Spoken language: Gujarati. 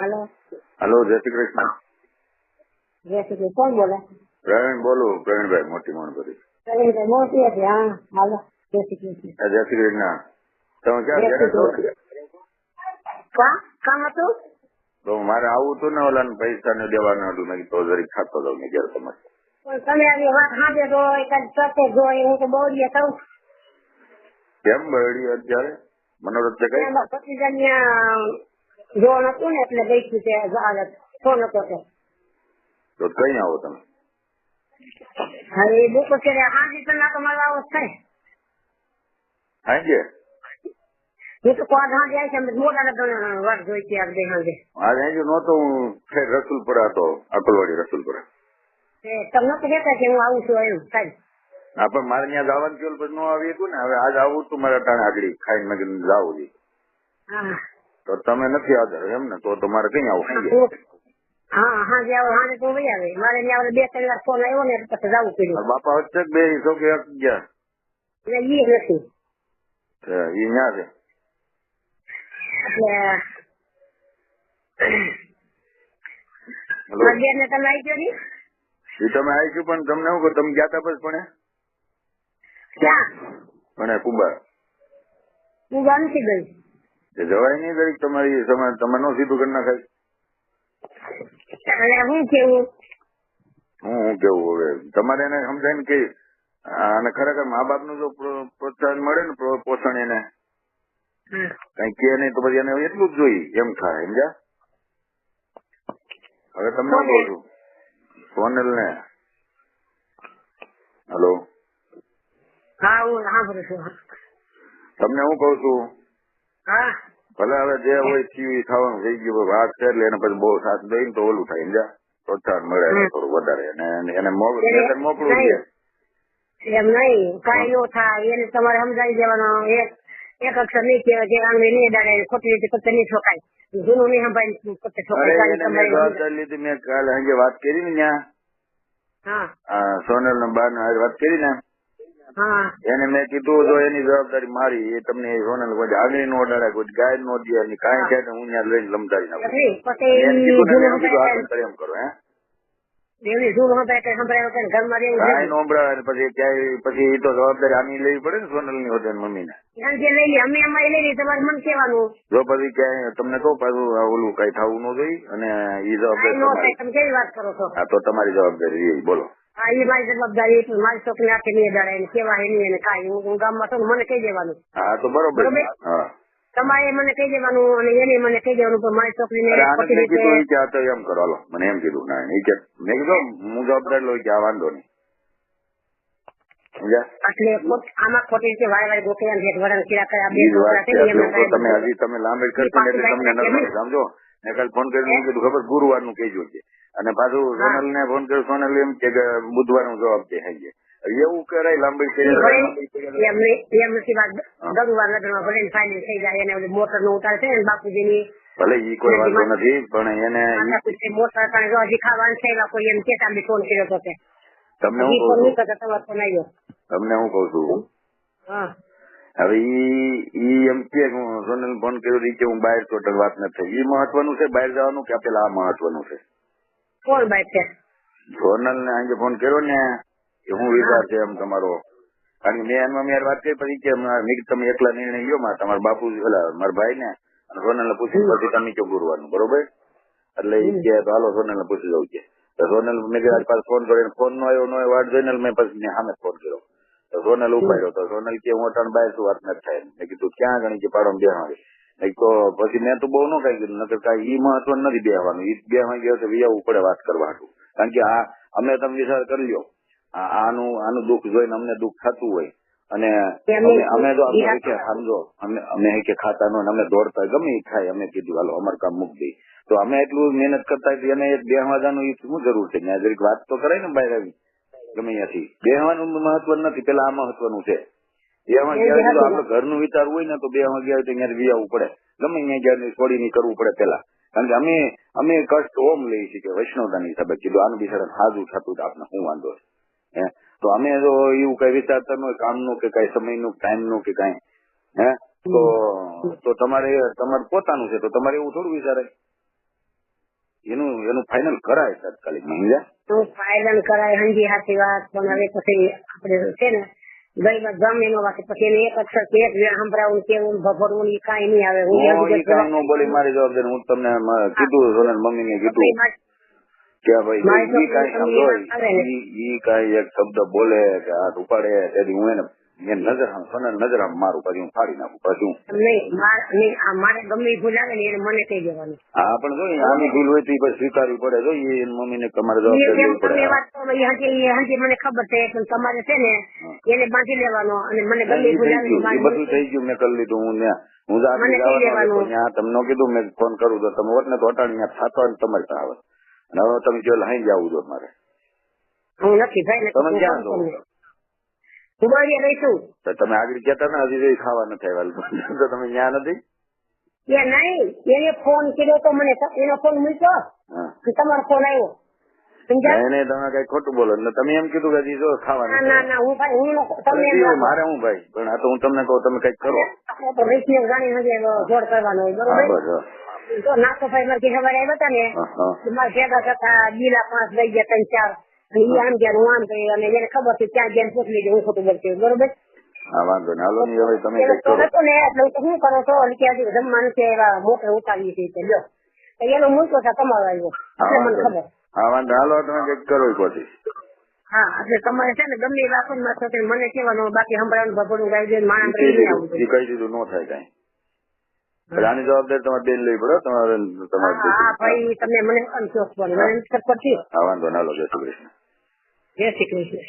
हेलो हेलो जय श्री कृष्ण। जैसे कि कौन बोला? प्रवीण बोलू, प्रवीण भाई मोटी मोहनपुरी। प्रवीण मोती है। हाँ हेलो जय श्री कृष्ण। जय श्री कृष्ण। તમે ક્યાં ઘરે છો? કામ હતું તો મારે આવું હતું ને ઓલા પૈસા ને દેવાનું હતું, મેં તો જરી ખાતો હતો ને ઘેર તમારે. પણ તમે આવી વાત સાંજે જો એકાદ સતે જો હું તો બહુ દિવસ કહું કેમ બળી અત્યારે મનોરથ છે કઈ? એમાં પતિજન્ય જોન હતું ને એટલે ગઈ છું તે ફોન હતો તે. તો કઈ આવો તમે? હવે એ બુક અત્યારે હાજી કલાક અમારો આવો થાય. હાજે હું તો કોણ હાજી આવી છે મોટા વાત જોઈ છે આગળ હાજે. આજે હાજે નહોતો, હું ફેર રસુલપુરા હતો, અકલવાડી રસુલપુરા. તમને તો કહેતા કે હું આવું છું એમ સાહેબ. હા પણ મારે ત્યાં જવાનું થયું પછી ન આવી હતું ને, હવે આજ આવું તું મારે ટાણે આગળ ખાઈને મેં કીધું જાવું છે. હા તો તમે નથી હાજર એમ ને? તો મારે કઈ આવું ખાઈ હા હા જે હાજે તો ભાઈ આવે મારે ત્યાં 2-3 વાર ફોન આવ્યો ને પછી જવું પડ્યું. બાપા વચ્ચે બે સો કે એક ગયા એટલે ઈ નથી એ ન્યા છે એટલે બેન ને તમે આવી ગયો ને એ તમે આવીશું પણ તમને શું કહું, તમે ગયા તા પછી પણ ક્યાં પણ કુંભાર હું ગામથી ગઈ. જવાય નહીં કરી તમારી તમે નો સીધું કરી નાખાય. એટલે હું કેવું હું કેવું હવે તમારે એને સમજાય ને કે અને ખરેખર મા બાપ નું જો પ્રોત્સાહન મળે ને પોષણ એને કઈ કે નહીં તો પછી એને એટલું જ જોઈ એમ થાય સમજ્યા. હવે તમને હું કહું છું સોનલ ને હલો હા હું સાંભળું છું. તમને હું કઉ છું હા ભલે હવે જે હોય ટીવી થવાનું થઈ ગયું વાત છે એટલે એને પછી બહુ સાથ દઈ તો ઓલું થાય સમજ્યા, પ્રોત્સાહન મળે થોડું વધારે એને મોકલું છે એમ નહીં કઈ નો થાય એને તમારે સમજાવી દેવાનો. એક અક્ષર નહીં કહેવાય જે આંગળી નહીં દાડે ખોટી રીતે પોતે નહીં ઠોકાય, જૂનું નહીં સંભાળી પોતે ઠોકાય. જવાબદારી લીધી મેં કાલે સાંજે વાત કરી ને ત્યાં સોનલ ને બા ને વાત કરી ને એને મેં કીધું જો એની જવાબદારી મારી, એ તમને સોનલ કોઈ આગળ નો ઓડાડે કોઈ ગાય નો દે કઈ છે હું ત્યાં લઈને લમતારી નાખું. એમ કરો હે પછી તો જવાબદારી આની લેવી પડે ને સોનલ ની હોતે મમ્મી ને. જો પછી ક્યાંય તમને કહું પાછું ઓલું કઈ થવું ન જોઈએ અને ઈ જવાબદારી હા તો તમારી જવાબદારી બોલો. હા એ મારી જવાબદારી મારી છોકરી આખી નહીં દાડે કેવા નહીં કાંઈ હું ગામમાં છું મને કહી દેવાનું. હા તો બરોબર તમારે મને કહી દેવાનું અને એને મને કહી દેવાનું પણ મારી છોકરીને એમ કરો હાલો મને એમ કીધું ના મેં કીધું હું જવાબદારી લઉં કે આ વાંધો નહીં એટલે આમાં ખોટી રીતે વાય વાય ગોખી તમે હજી તમે લાંબી કરશો એટલે તમને સમજો મેં કાલે ફોન કરીને કીધું ખબર ગુરુવાર નું કહેજો છે અને પાછું સોનલ ને ફોન કર્યો સોનલ એમ કે બુધવાર નું જવાબ દે એવું કરાય લાંબી એમ નથી વાત ગરુવાર લગ્નમાં ભલે ફાઇનલ થઈ જાય એને મોટર નું ઉતાર છે ને બાપુજી ની ભલે ઈ કોઈ વાંધો નથી પણ એને મોટર હજી ખાવાનું છે કોઈ એમ કે તમે ફોન કર્યો તો તમને હું કઉ છું હવે ઈ એમ કે સોનલ ફોન કર્યો કે હું બહાર ટોટલ વાત નથી થઈ, ઈ મહત્વનું છે બહાર જવાનું કે પેલા આ મહત્વનું છે? કોણ બહાર છે? સોનલ ને આજે ફોન કર્યો ને કે હું વિચાર છે એમ તમારો, કારણ કે મેં એમાં મેં વાત કરી પછી કે તમે એકલા નિર્ણય લ્યો માં તમારા બાપુ મારા ભાઈ ને અને સોનલ ને પૂછી પછી તમે કયો ગુરુવારનું બરોબર એટલે ઈ કે હાલો સોનલ ને પૂછી જવું છે. તો સોનલ મેં પાછો ફોન કર્યો ફોન નો આવ્યો વાત જોઈને મેં પછી સામે ફોન કર્યો તો સોનલ ઉપાડ્યો તો સોનલ કે હું અટાણ બહાર શું વાત નથી થાય. મેં કીધું ક્યાં ગણી કે પાડો બેહવા તો પછી મેં તો બહુ ન કઈ કીધું નકર કાંઈ ઈ મહત્વ નથી બેહવાનું, ઈ બેહવા ગયો તો વિયાવું પડે વાત કરવા હતું. કારણ કે આ અમે તમે વિચાર કરી લ્યો આનું દુઃખ જોઈને અમને દુઃખ થતું હોય અને અમે તો સમજો અમે કે ખાતા નો અમે દોડતા ગમે એ થાય અમે કીધું હાલો અમારું કામ મૂકી દઈ તો અમે એટલું મહેનત કરતા એને બેહવા જવાનું એ શું જરૂર છે? ત્યાં જરીક વાત તો કરાય ને બહાર આવી ગમે ત્યાંથી બેહવાનું મહત્વ નથી, પેલા આ મહત્વનું છે. બેહવા ગયા તો આપડે ઘરનું વિચાર હોય ને તો બેહવા ગયા હોય તો અહીંયા વિયાવું પડે ગમે ત્યાં ગયા છોડી નહીં કરવું પડે પેલા, કારણ કે અમે કષ્ટ ઓમ લઈએ છીએ કે વૈષ્ણવતાની હિસાબે કીધું આનું બિચારા સાજું થતું આપણે શું વાંધો છે તો અમે જો એવું કઈ વિચારતા ન હોય કામનું કે કઈ સમયનું ટાઈમનું કે કઈ તો તમારે પોતાનું છે તો તમારે એવું થોડું વિચારે એનું ફાઇનલ કરાય તાત્કાલિક સમજ્યા. તો ફાઇનલ કરાય હંજી સાચી વાત, પણ હવે પછી આપણે છે ને ગઈ વાત ગમે નો વાત પછી એને એક અક્ષર કે એક સંભળાવું કેવું ભભરવું એ કાંઈ નહીં આવે. હું ઈ કાંઈ ન બોલી મારી જવાબદારી. હું તમને કીધું સોનલ મમ્મી ને કીધું કે ભાઈ ઈ કાંઈ સમજો ઈ કાંઈ એક શબ્દ બોલે કે હાથ ઉપાડે તેથી હું એને સોનલ નજર આમ મારું પછી હું ફાડી નાખું પછી હું નહીં મારે ગમે એ ભૂલ આવે ને એને મને કહી દેવાનું. હા પણ જો આની ભૂલ હોય તો ઈ પછી સ્વીકારવી પડે. જો એ મમ્મી ને તમારે જવાબદારી લેવી પડે. વાત હજી મને ખબર છે પણ તમારે છે ને એને બાંધી લેવાનો અને મને ગમે એ ભૂલ આવે બધું થઈ ગયું મેં કરી લીધું. હું ત્યાં તમને કીધું મેં ફોન કરું તો તમે હોત ને તો હટાડી ત્યાં થતો તમારી પાસે આવે અને હવે તમે જો લઈ જવું છો મારે. હું નથી ભાઈ તમે ક્યાં છો? ઉબાડી રહીશું. તમે આગળ કહેતા ને હજી ખાવા નથી આવ્યા તો તમે ત્યાં નથી? એ નહીં એને ફોન કર્યો તો મને એનો ફોન મૂક્યો તમારો ફોન આવ્યો. નહીં તમે કઈ ખોટું બોલો તમે એમ કીધું કે હજી જો ખાવા ના હું ભાઈ હું મારે હું ભાઈ પણ આ તો હું તમને કહું તમે કઈક કરો જાણી જોડ કરવાનો હોય બરોબર. તો નાસ્તો ભાઈ મારે સવારે આવ્યા હતા ને મારે ભેગા થતા બીલા 5 લઈ ગયા 3-4 અને આમ ગયા હું આમ કહી અને એને ખબર છે ક્યાં ગયા પૂછ લીધું હું ખોટું બોલતી બરોબર. હા વાંધો ને હાલો હવે તમે કઈક કરો ને એટલે શું કરો છો કે હજી જમવાનું છે એવા મોટર ઉતારીએ છીએ લો એનો મૂકો છે તમારો આવ્યો એટલે મને ખબર. હા વાંધો હાલો તમે કઈક કરો પછી. હા એટલે તમારે છે ને ગમે રાખો ને મને કહેવાનું બાકી સંભળાવાનું ભગવાન ગાઈ દે માણસ કહી દીધું ન થાય કઈ. આની જવાબદારી તમારે બેન લેવી પડે તમારે. હા ભાઈ તમે મને અનશોખ પડે મને પડતી. હા વાંધો ના લો. જય શ્રી કૃષ્ણ. જય શ્રી કૃષ્ણ.